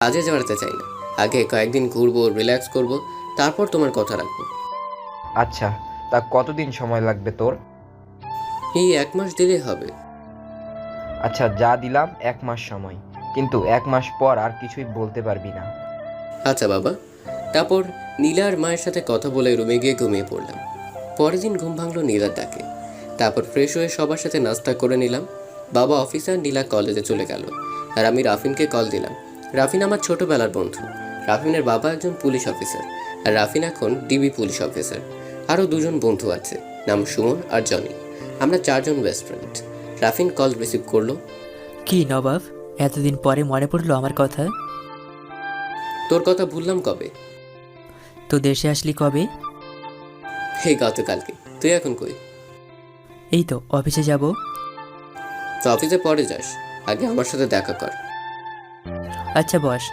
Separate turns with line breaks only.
কাজে জড়াতে চাই না। আগে কয়েকদিন ঘুরবো, রিল্যাক্স করব, তারপর তোমার কথা রাখবো।
আচ্ছা, তা কতদিন সময় লাগবে তোর?
এই 1 মাস দিলেই হবে।
আচ্ছা, যা দিলাম 1 মাস সময়, কিন্তু 1 মাস পর আর কিছুই বলতে পারবি না।
আচ্ছা বাবা। তারপর নীলার মায়ের সাথে কথা বলে রুমে গিয়ে ঘুমিয়ে পড়লাম। পরের দিন ঘুম ভাঙলো নীলার ডাকে। তারপর ফ্রেশ হয়ে সবার সাথে নাস্তা করে নিলাম। বাবা অফিসে আর নীলা কলেজে চলে গেল। আর আমি রাফিনকে কল দিলাম। রাফিন আমার ছোটবেলার বন্ধু। রাফিনের বাবা একজন পুলিশ অফিসার, আর রাফিন এখন ডিবি পুলিশ অফিসার। আরও দুজন বন্ধু আছে, নাম সুমন আর জনি। আমরা 4জন বেস্ট ফ্রেন্ড। রাফিন কল রিসিভ করলো।
কি নবাব, এতদিন পরে মনে পড়লো আমার কথা?
তোর কথা ভুললাম কবে?
তো দেশে আসলি কবে?
হে, গতকালকে। তুই এখন কই?
এই তো অফিসে যাব।
তো অফিসে পরে যাস, আগে আমার সাথে দেখা কর।
আচ্ছা বস।